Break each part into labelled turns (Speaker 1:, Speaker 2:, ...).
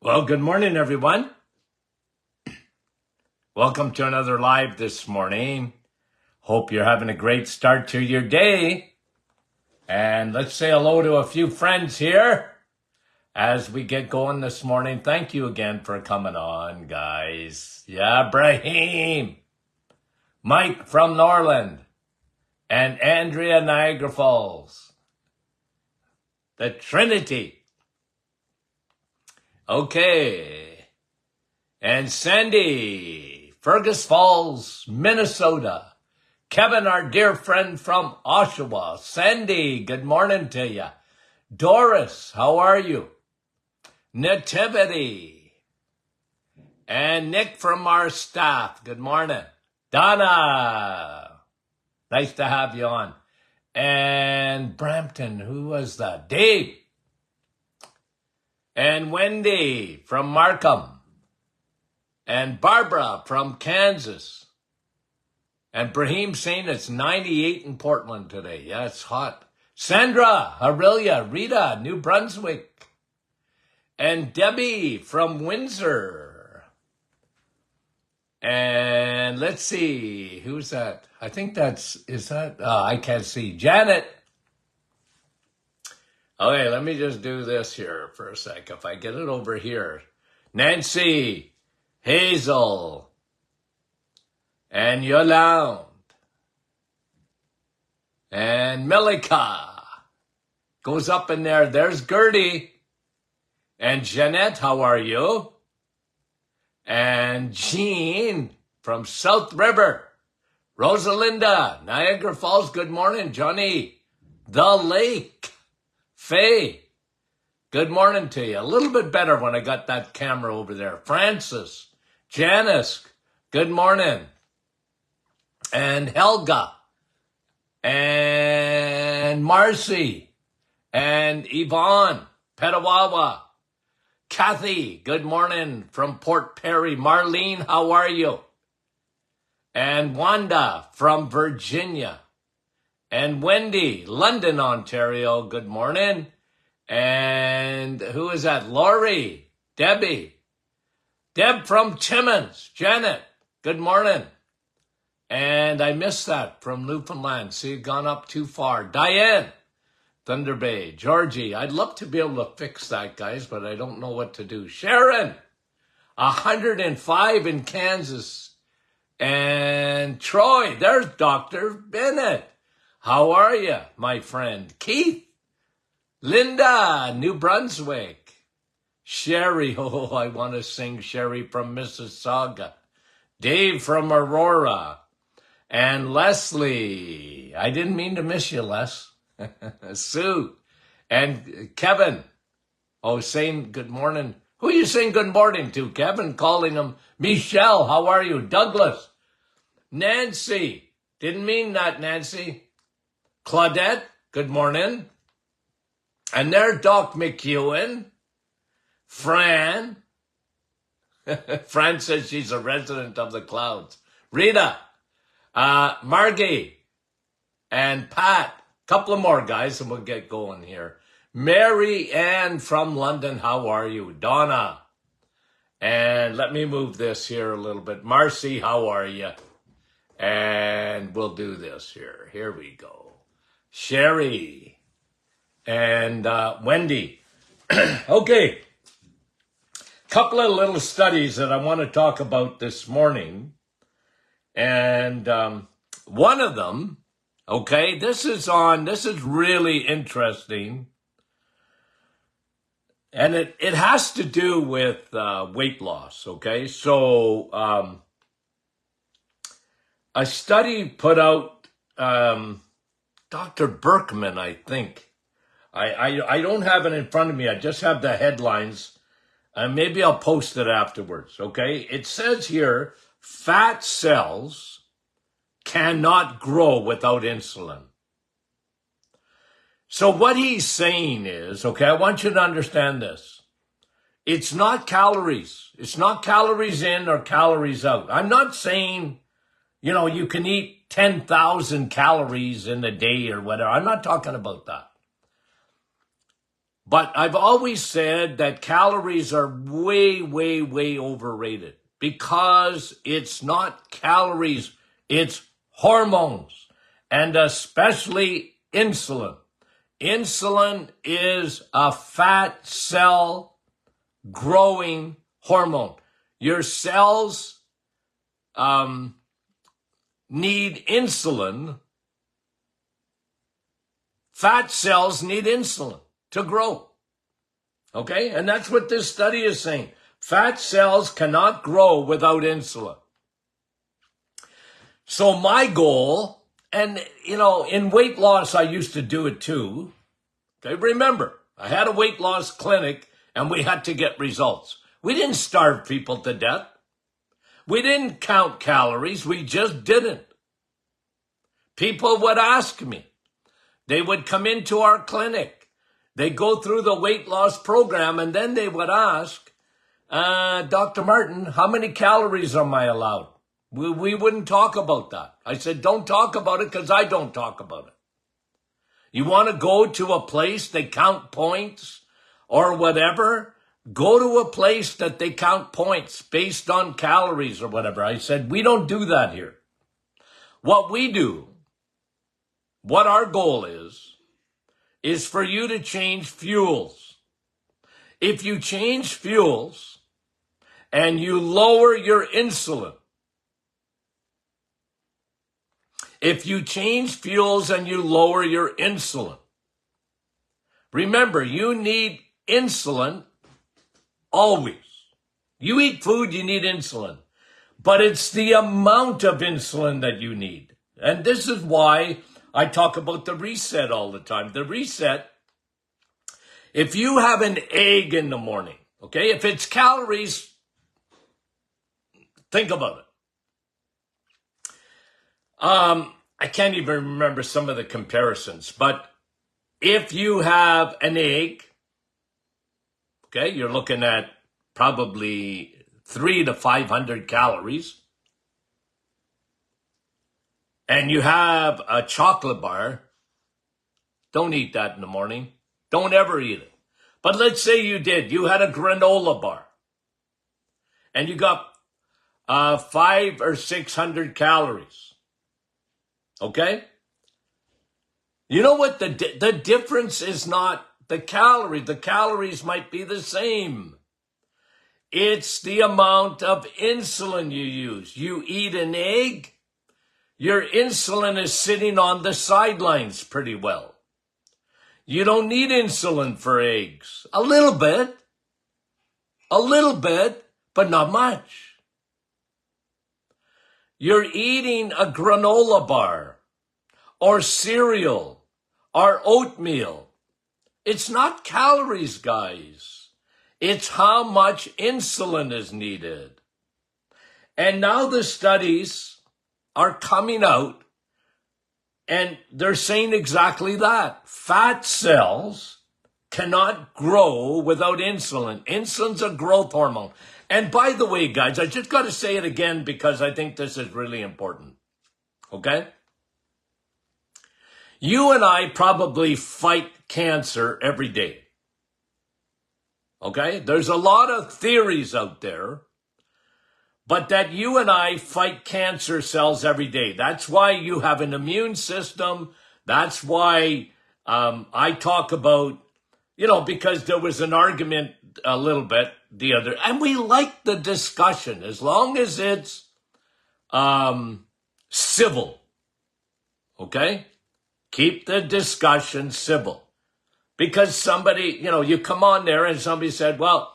Speaker 1: Well, good morning, everyone. Welcome to another live this morning. Hope you're having a great start to your day. And let's say hello to a few friends here as we get going this morning. Thank you again for coming on, guys. Yeah, Brahim, Mike from Norland, and Andrea Niagara Falls. The Trinity. Okay. And Sandy, Fergus Falls, Minnesota. Kevin, our dear friend from Oshawa. Sandy, good morning to you. Doris, how are you? Nativity. And Nick from our staff, good morning. Donna, nice to have you on. And Brampton, who was that? Dave. And Wendy from Markham. And Barbara from Kansas. And Brahim saying it's 98 in Portland today. Yeah, it's hot. Sandra, Aurelia, Rita, New Brunswick. And Debbie from Windsor. And let's see, who's that? I think I can't see. Janet. Okay, let me just do this here for a sec. If I get it over here. Nancy. Hazel, and Yolande, and Melika goes up in there. There's Gertie, and Jeanette, how are you? And Jean from South River, Rosalinda, Niagara Falls, good morning. Johnny, the Lake, Faye, good morning to you. A little bit better when I got that camera over there. Francis, Janice, good morning. And Helga, and Marcy, and Yvonne, Petawawa. Kathy, good morning from Port Perry. Marlene, how are you? And Wanda from Virginia. And Wendy, London, Ontario, good morning. And who is that? Lori, Debbie. Deb from Timmins. Janet, good morning. And I missed that from Newfoundland. See, it gone up too far. Diane, Thunder Bay. Georgie, I'd love to be able to fix that, guys, but I don't know what to do. Sharon, 105 in Kansas. And Troy, there's Dr. Bennett. How are you, my friend? Keith, Linda, New Brunswick. Sherry, oh, I want to sing Sherry from Mississauga. Dave from Aurora. And Leslie. I didn't mean to miss you, Les. Sue. And Kevin. Oh, saying good morning. Who are you saying good morning to? Kevin calling him Michelle. How are you? Douglas. Nancy. Didn't mean that, Nancy. Claudette. Good morning. And there's Doc McEwen. Fran. Fran says she's a resident of the clouds. Rita. Margie. And Pat. Couple of more guys and we'll get going here. Mary Ann from London. How are you? Donna. And let me move this here a little bit. Marcy, how are you? And we'll do this here. Here we go. Sherry. And Wendy. Okay. Couple of little studies that I want to talk about this morning. And one of them, okay, this is really interesting. And it has to do with weight loss, okay? So a study put out, Dr. Berkman, I think. I don't have it in front of me. I just have the headlines. Maybe I'll post it afterwards, okay? It says here, fat cells cannot grow without insulin. So what he's saying is, okay, I want you to understand this. It's not calories. It's not calories in or calories out. I'm not saying, you can eat 10,000 calories in a day or whatever. I'm not talking about that. But I've always said that calories are way, way, way overrated because it's not calories, it's hormones, and especially insulin. Insulin is a fat cell growing hormone. Your cells need insulin. Fat cells need insulin to grow. Okay? And that's what this study is saying. Fat cells cannot grow without insulin. So my goal, and in weight loss, I used to do it too. Okay, remember, I had a weight loss clinic and we had to get results. We didn't starve people to death. We didn't count calories. We just didn't. People would ask me. They would come into our clinic. They go through the weight loss program and then they would ask, Dr. Martin, how many calories am I allowed? We wouldn't talk about that. I said, don't talk about it because I don't talk about it. You want to go to a place they count points or whatever? Go to a place that they count points based on calories or whatever. I said, we don't do that here. What we do, what our goal is for you to change fuels. If you change fuels and you lower your insulin, if you change fuels and you lower your insulin, remember, you need insulin always. You eat food, you need insulin. But it's the amount of insulin that you need. And this is why I talk about the reset all the time. The reset, if you have an egg in the morning, okay, if it's calories, think about it. I can't even remember some of the comparisons, but if you have an egg, okay, you're looking at probably 300 to 500 calories, and you have a chocolate bar, don't eat that in the morning. Don't ever eat it. But let's say you did. You had a granola bar, and you got 500 or 600 calories. Okay? You know what? The difference is not the calorie. The calories might be the same. It's the amount of insulin you use. You eat an egg, your insulin is sitting on the sidelines pretty well. You don't need insulin for eggs. A little bit, but not much. You're eating a granola bar or cereal or oatmeal. It's not calories, guys. It's how much insulin is needed. And now the studies are coming out and they're saying exactly that. Fat cells cannot grow without insulin. Insulin's a growth hormone. And by the way, guys, I just got to say it again because I think this is really important. Okay? You and I probably fight cancer every day. Okay? There's a lot of theories out there, but that you and I fight cancer cells every day. That's why you have an immune system. That's why I talk about, because there was an argument a little bit the other, and we like the discussion as long as it's civil. Okay? Keep the discussion civil. Because somebody, you come on there and somebody said, well,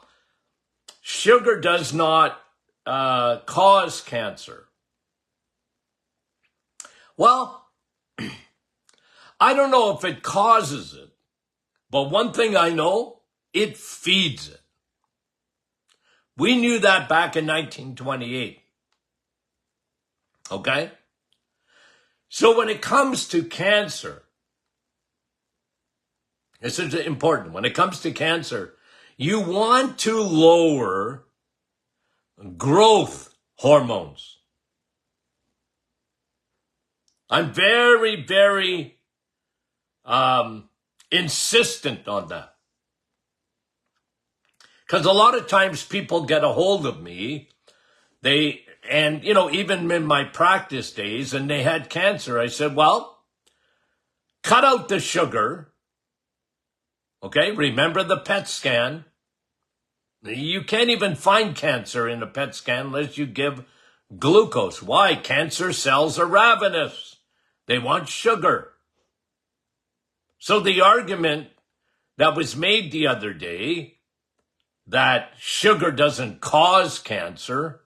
Speaker 1: sugar does not cause cancer. Well, I don't know if it causes it, but one thing I know, it feeds it. We knew that back in 1928. Okay? So when it comes to cancer, this is important. When it comes to cancer, you want to lower growth hormones. I'm very, very insistent on that. Because a lot of times people get a hold of me, even in my practice days, and they had cancer. I said, well, cut out the sugar. Okay, remember the PET scan. You can't even find cancer in a PET scan unless you give glucose. Why? Cancer cells are ravenous. They want sugar. So the argument that was made the other day that sugar doesn't cause cancer,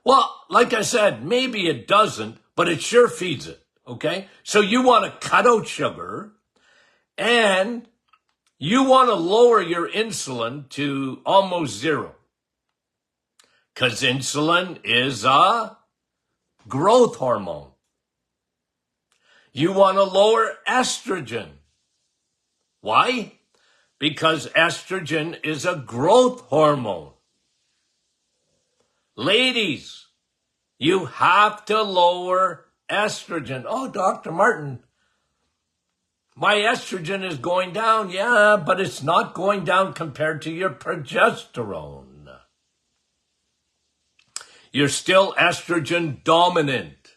Speaker 1: well, like I said, maybe it doesn't, but it sure feeds it, okay? So you want to cut out sugar, and you want to lower your insulin to almost zero, because insulin is a growth hormone. You want to lower estrogen. Why? Because estrogen is a growth hormone. Ladies, you have to lower estrogen. Oh, Dr. Martin, my estrogen is going down. Yeah, but it's not going down compared to your progesterone. You're still estrogen dominant.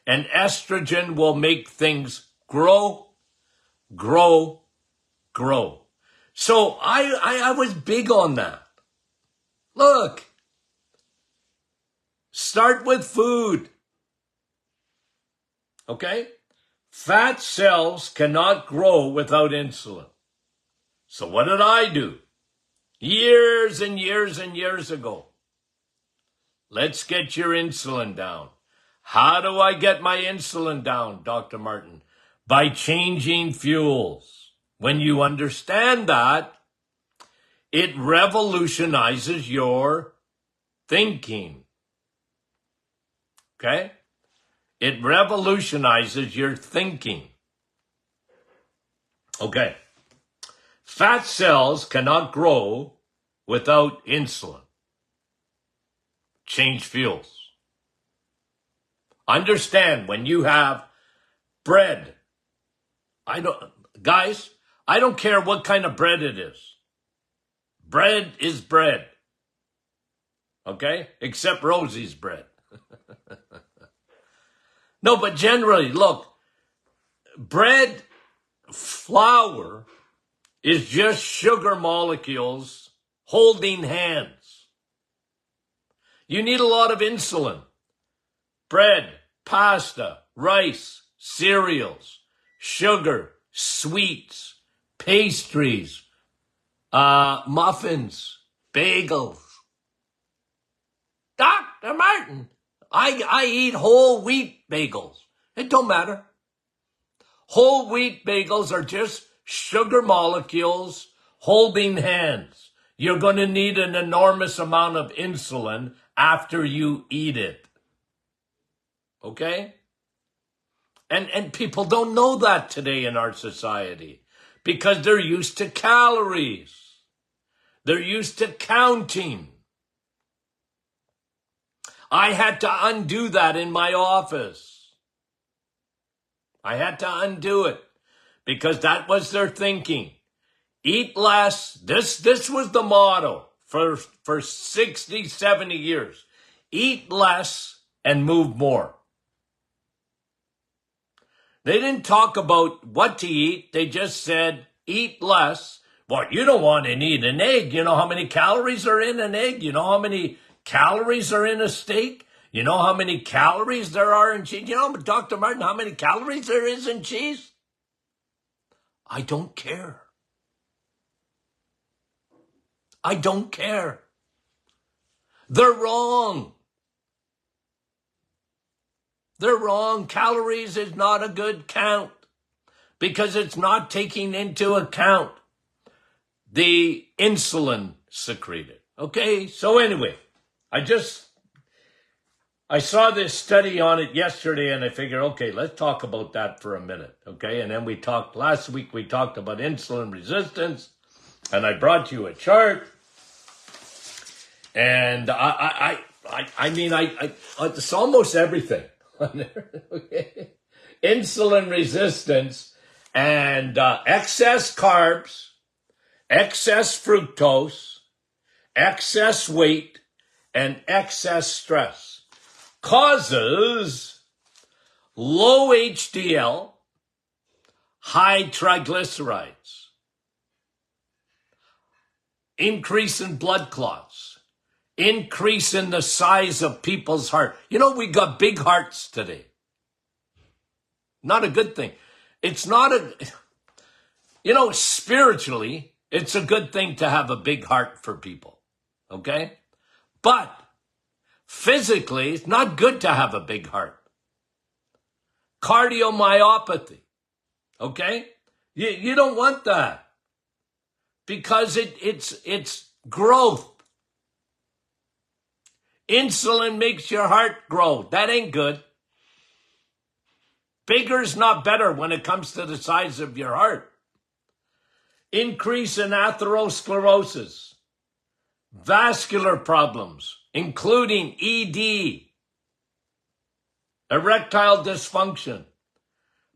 Speaker 1: And estrogen will make things grow. So I was big on that. Look, start with food. Okay? Fat cells cannot grow without insulin. So what did I do? Years and years and years ago. Let's get your insulin down. How do I get my insulin down, Dr. Martin? By changing fuels. When you understand that, it revolutionizes your thinking. Okay? It revolutionizes your thinking. Okay. Fat cells cannot grow without insulin. Change fuels. Understand, when you have bread, I don't care what kind of bread it is. Bread is bread. Okay? Except Rosie's bread. No, but generally, look, bread flour is just sugar molecules holding hands. You need a lot of insulin. Bread, pasta, rice, cereals, sugar, sweets, pastries, muffins, bagels. Dr. Martin, I eat whole wheat bagels. It don't matter. Whole wheat bagels are just sugar molecules holding hands. You're going to need an enormous amount of insulin after you eat it. Okay? And people don't know that today in our society because they're used to calories. They're used to counting. I had to undo that in my office. I had to undo it because that was their thinking. Eat less. This was the motto for 60, 70 years. Eat less and move more. They didn't talk about what to eat. They just said, eat less. Well, you don't want to eat an egg. You know how many calories are in an egg? You know how many calories are in a steak? You know how many calories there are in cheese? You know, Dr. Martin, how many calories there is in cheese? I don't care. I don't care. They're wrong. They're wrong. Calories is not a good count because it's not taking into account the insulin secreted. Okay, so anyway, I saw this study on it yesterday and I figured, okay, let's talk about that for a minute. Okay, and then last week we talked about insulin resistance and I brought you a chart. And it's almost everything. Okay. Insulin resistance and excess carbs, excess fructose, excess weight and excess stress causes low HDL, high triglycerides, increase in blood clots, increase in the size of people's heart. You know, we got big hearts today. Not a good thing. It's not spiritually, it's a good thing to have a big heart for people. Okay? But physically, it's not good to have a big heart. Cardiomyopathy. Okay? You don't want that. Because it's growth. Insulin makes your heart grow. That ain't good. Bigger's not better when it comes to the size of your heart. Increase in atherosclerosis, vascular problems, including ED, erectile dysfunction,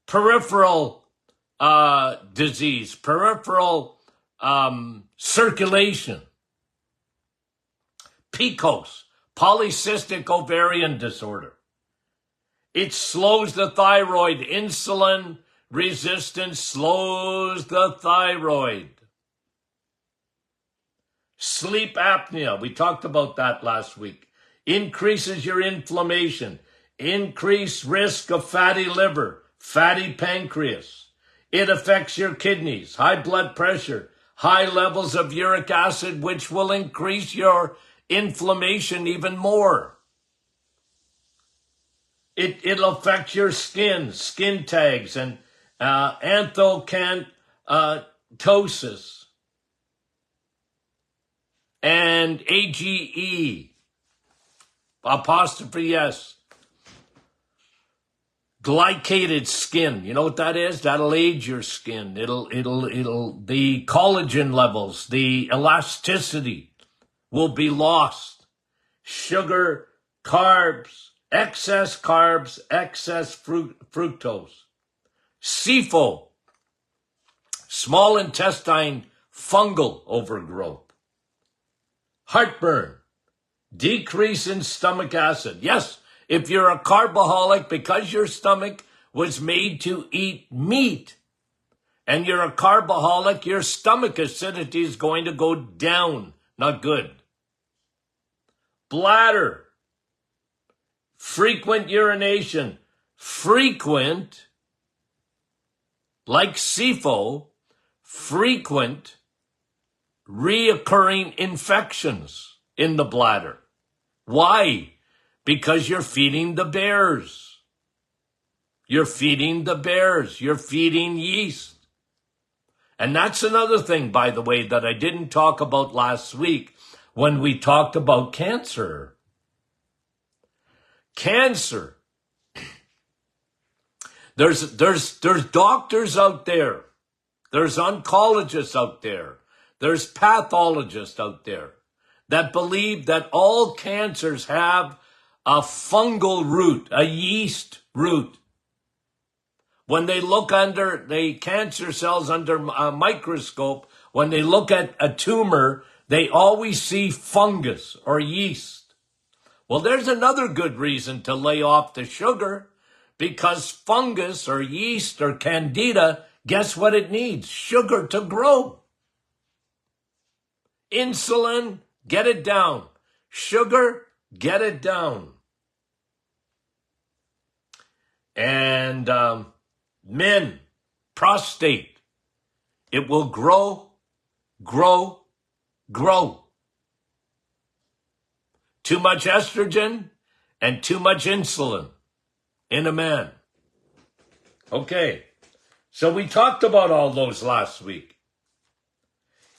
Speaker 1: peripheral disease, peripheral circulation, PCOS, polycystic ovarian disorder. It slows the thyroid. Insulin resistance slows the thyroid. Sleep apnea, we talked about that last week, increases your inflammation, increased risk of fatty liver, fatty pancreas. It affects your kidneys, high blood pressure, high levels of uric acid, which will increase your inflammation even more. It'll affect your skin tags, and anthocyantosis, and AGE, apostrophe S, glycated skin. You know what that is? That'll age your skin. It'll the collagen levels, the elasticity will be lost. Sugar, carbs, excess fructose. SIFO, small intestine fungal overgrowth. Heartburn, decrease in stomach acid. Yes, if you're a carboholic, because your stomach was made to eat meat, and you're a carboholic, your stomach acidity is going to go down. Not good. Bladder, frequent urination, frequent, like SIFO, frequent reoccurring infections in the bladder. Why? Because you're feeding the bears. You're feeding the bears. You're feeding yeast. And that's another thing, by the way, that I didn't talk about last week when we talked about cancer. Cancer. There's doctors out there. There's oncologists out there. There's pathologists out there that believe that all cancers have a fungal root, a yeast root. When they look under the cancer cells under a microscope, when they look at a tumor, they always see fungus or yeast. Well, there's another good reason to lay off the sugar, because fungus or yeast or candida, guess what it needs? Sugar to grow. Insulin, get it down. Sugar, get it down. And men, prostate, it will grow, grow, grow. Too much estrogen and too much insulin in a man. Okay, so we talked about all those last week.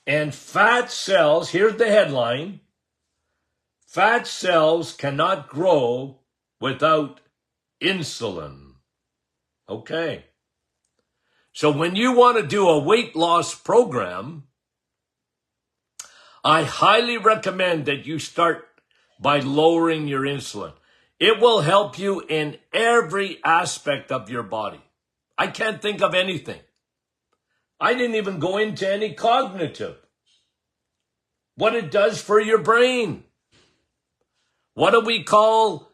Speaker 1: And fat cells, here's the headline, fat cells cannot grow without insulin. Okay. So when you want to do a weight loss program, I highly recommend that you start by lowering your insulin. It will help you in every aspect of your body. I can't think of anything. I didn't even go into any cognitive. what it does for your brain. What do we call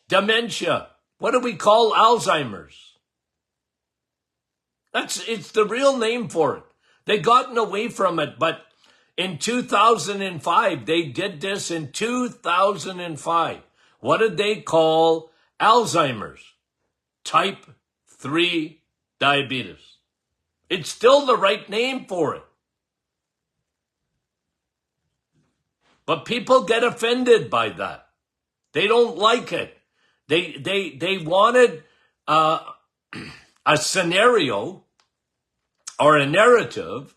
Speaker 1: dementia? What do we call Alzheimer's? It's the real name for it. They gotten away from it, but in 2005, they did this in 2005. What did they call Alzheimer's? Type 3 diabetes. It's still the right name for it. But people get offended by that. They don't like it. They wanted a scenario or a narrative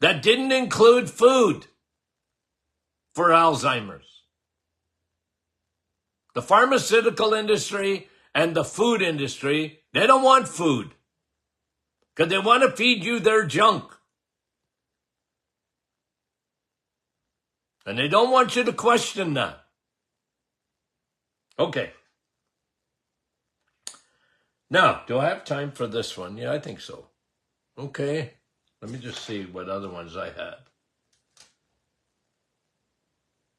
Speaker 1: that didn't include food for Alzheimer's. The pharmaceutical industry and the food industry, they don't want food because they want to feed you their junk. And they don't want you to question that. Okay. Now, do I have time for this one? Yeah, I think so. Okay. Let me just see what other ones I had.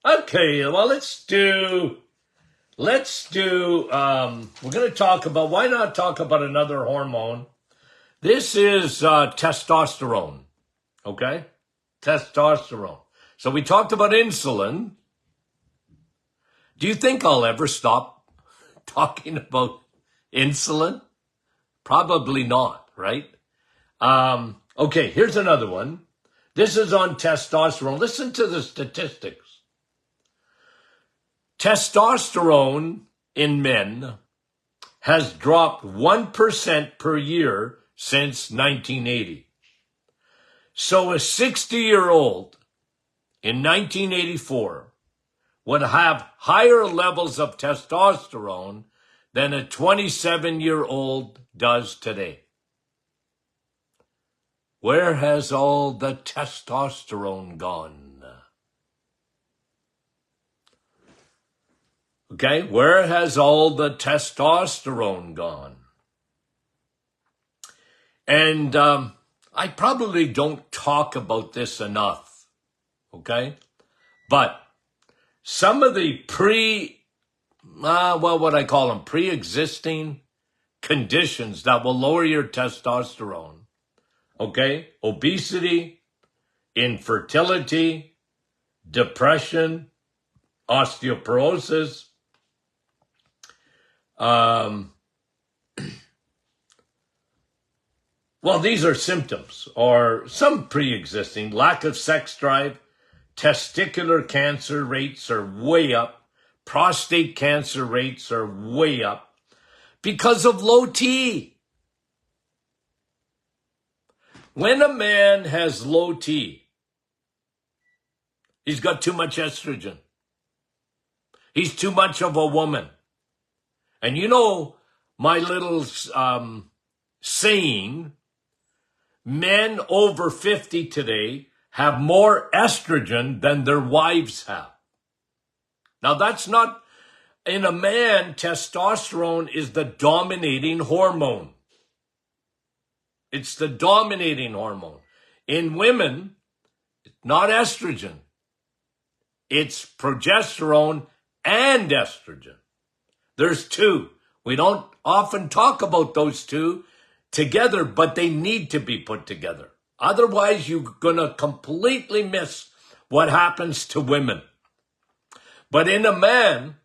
Speaker 1: Okay, well, let's do, we're going to talk about, why not talk about another hormone? This is testosterone, okay? Testosterone. So we talked about insulin. Do you think I'll ever stop talking about insulin? Probably not, right? Okay, here's another one. This is on testosterone. Listen to the statistics. Testosterone in men has dropped 1% per year since 1980. So a 60-year-old in 1984 would have higher levels of testosterone than a 27-year-old does today. Where has all the testosterone gone? Okay, where has all the testosterone gone? And I probably don't talk about this enough, okay? But some of the pre-existing conditions that will lower your testosterone, okay? Obesity, infertility, depression, osteoporosis, well, these are symptoms or some pre-existing lack of sex drive, testicular cancer rates are way up, prostate cancer rates are way up because of low T. When a man has low T, he's got too much estrogen. He's too much of a woman. And you know my little saying, men over 50 today have more estrogen than their wives have. Now that's not, in a man, testosterone is the dominating hormone. It's the dominating hormone. In women, it's not estrogen. It's progesterone and estrogen. There's two. We don't often talk about those two together, but they need to be put together. Otherwise, you're going to completely miss what happens to women. But in a man,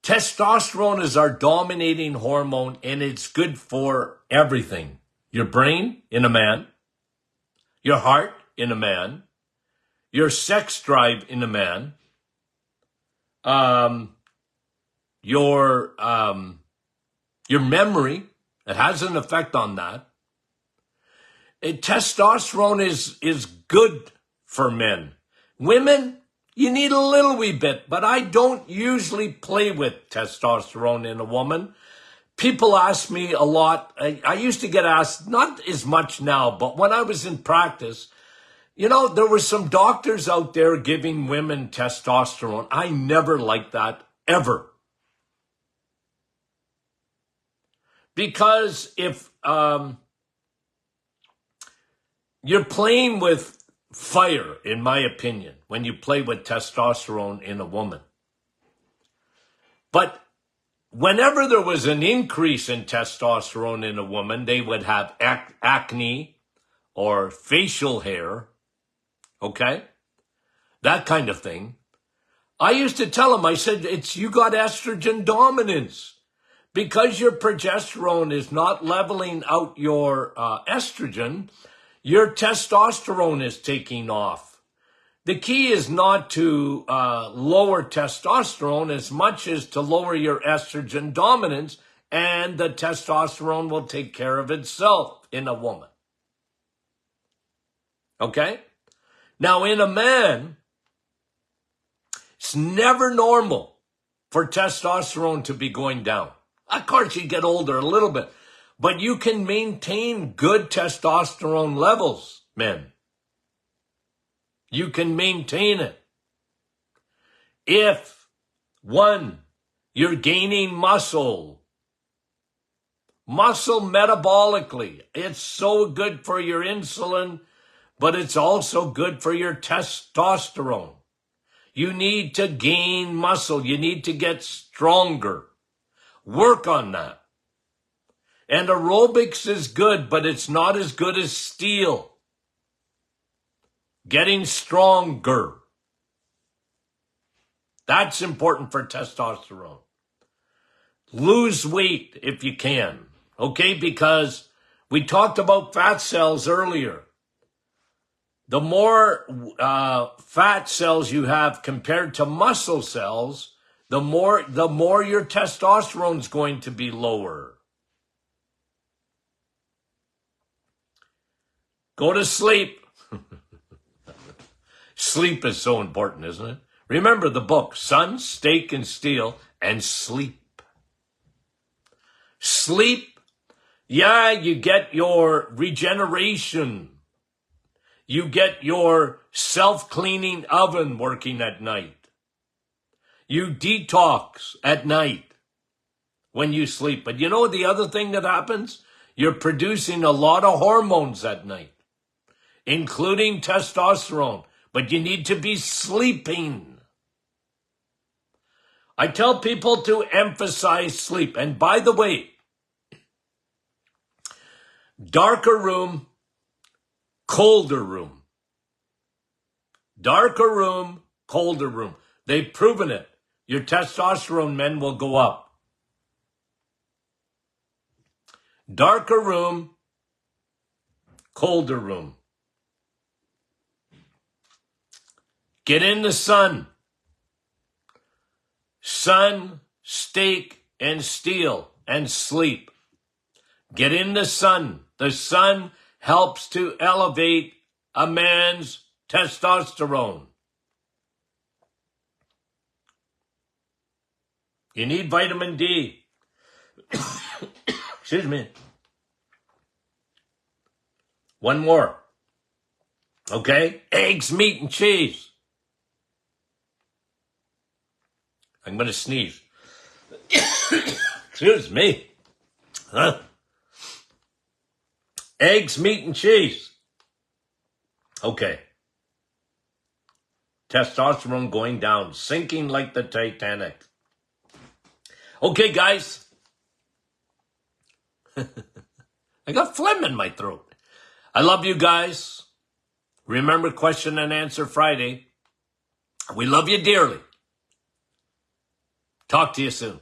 Speaker 1: testosterone is our dominating hormone, and it's good for everything. Your brain in a man, your heart in a man, your sex drive in a man, your memory, it has an effect on that. Testosterone is good for men. Women, you need a little wee bit, but I don't usually play with testosterone in a woman. People ask me a lot. I used to get asked, not as much now, but when I was in practice, you know, there were some doctors out there giving women testosterone. I never liked that. ever. Because if you're playing with fire, in my opinion, when you play with testosterone in a woman. But whenever there was an increase in testosterone in a woman, they would have acne or facial hair, okay? That kind of thing. I used to tell them, I said, you got estrogen dominance. Because your progesterone is not leveling out your estrogen, your testosterone is taking off. The key is not to lower testosterone as much as to lower your estrogen dominance, and the testosterone will take care of itself in a woman. Okay? Now, in a man, it's never normal for testosterone to be going down. Of course, you get older a little bit, but you can maintain good testosterone levels, men. You can maintain it. If, one, you're gaining muscle metabolically, it's so good for your insulin, but it's also good for your testosterone. You need to gain muscle. You need to get stronger. Work on that. And aerobics is good, but it's not as good as steel. Getting stronger. That's important for testosterone. Lose weight if you can. Okay, because we talked about fat cells earlier. The more fat cells you have compared to muscle cells, the more your testosterone is going to be lower. Go to sleep. Sleep is so important, isn't it? Remember the book, Sun, Steak, and Steel, and sleep. Sleep, yeah, you get your regeneration. You get your self-cleaning oven working at night. You detox at night when you sleep. But you know the other thing that happens? You're producing a lot of hormones at night, including testosterone. But you need to be sleeping. I tell people to emphasize sleep. And by the way, darker room, colder room. Darker room, colder room. They've proven it. Your testosterone, men, will go up. Darker room, colder room. Get in the sun. Sun, steak, and steel, and sleep. Get in the sun. The sun helps to elevate a man's testosterone. You need vitamin D. Excuse me. One more. Okay? Eggs, meat, and cheese. I'm going to sneeze. Excuse me. Huh? Eggs, meat, and cheese. Okay. Testosterone going down, sinking like the Titanic. Okay, guys. I got phlegm in my throat. I love you guys. Remember, question and answer Friday. We love you dearly. Talk to you soon.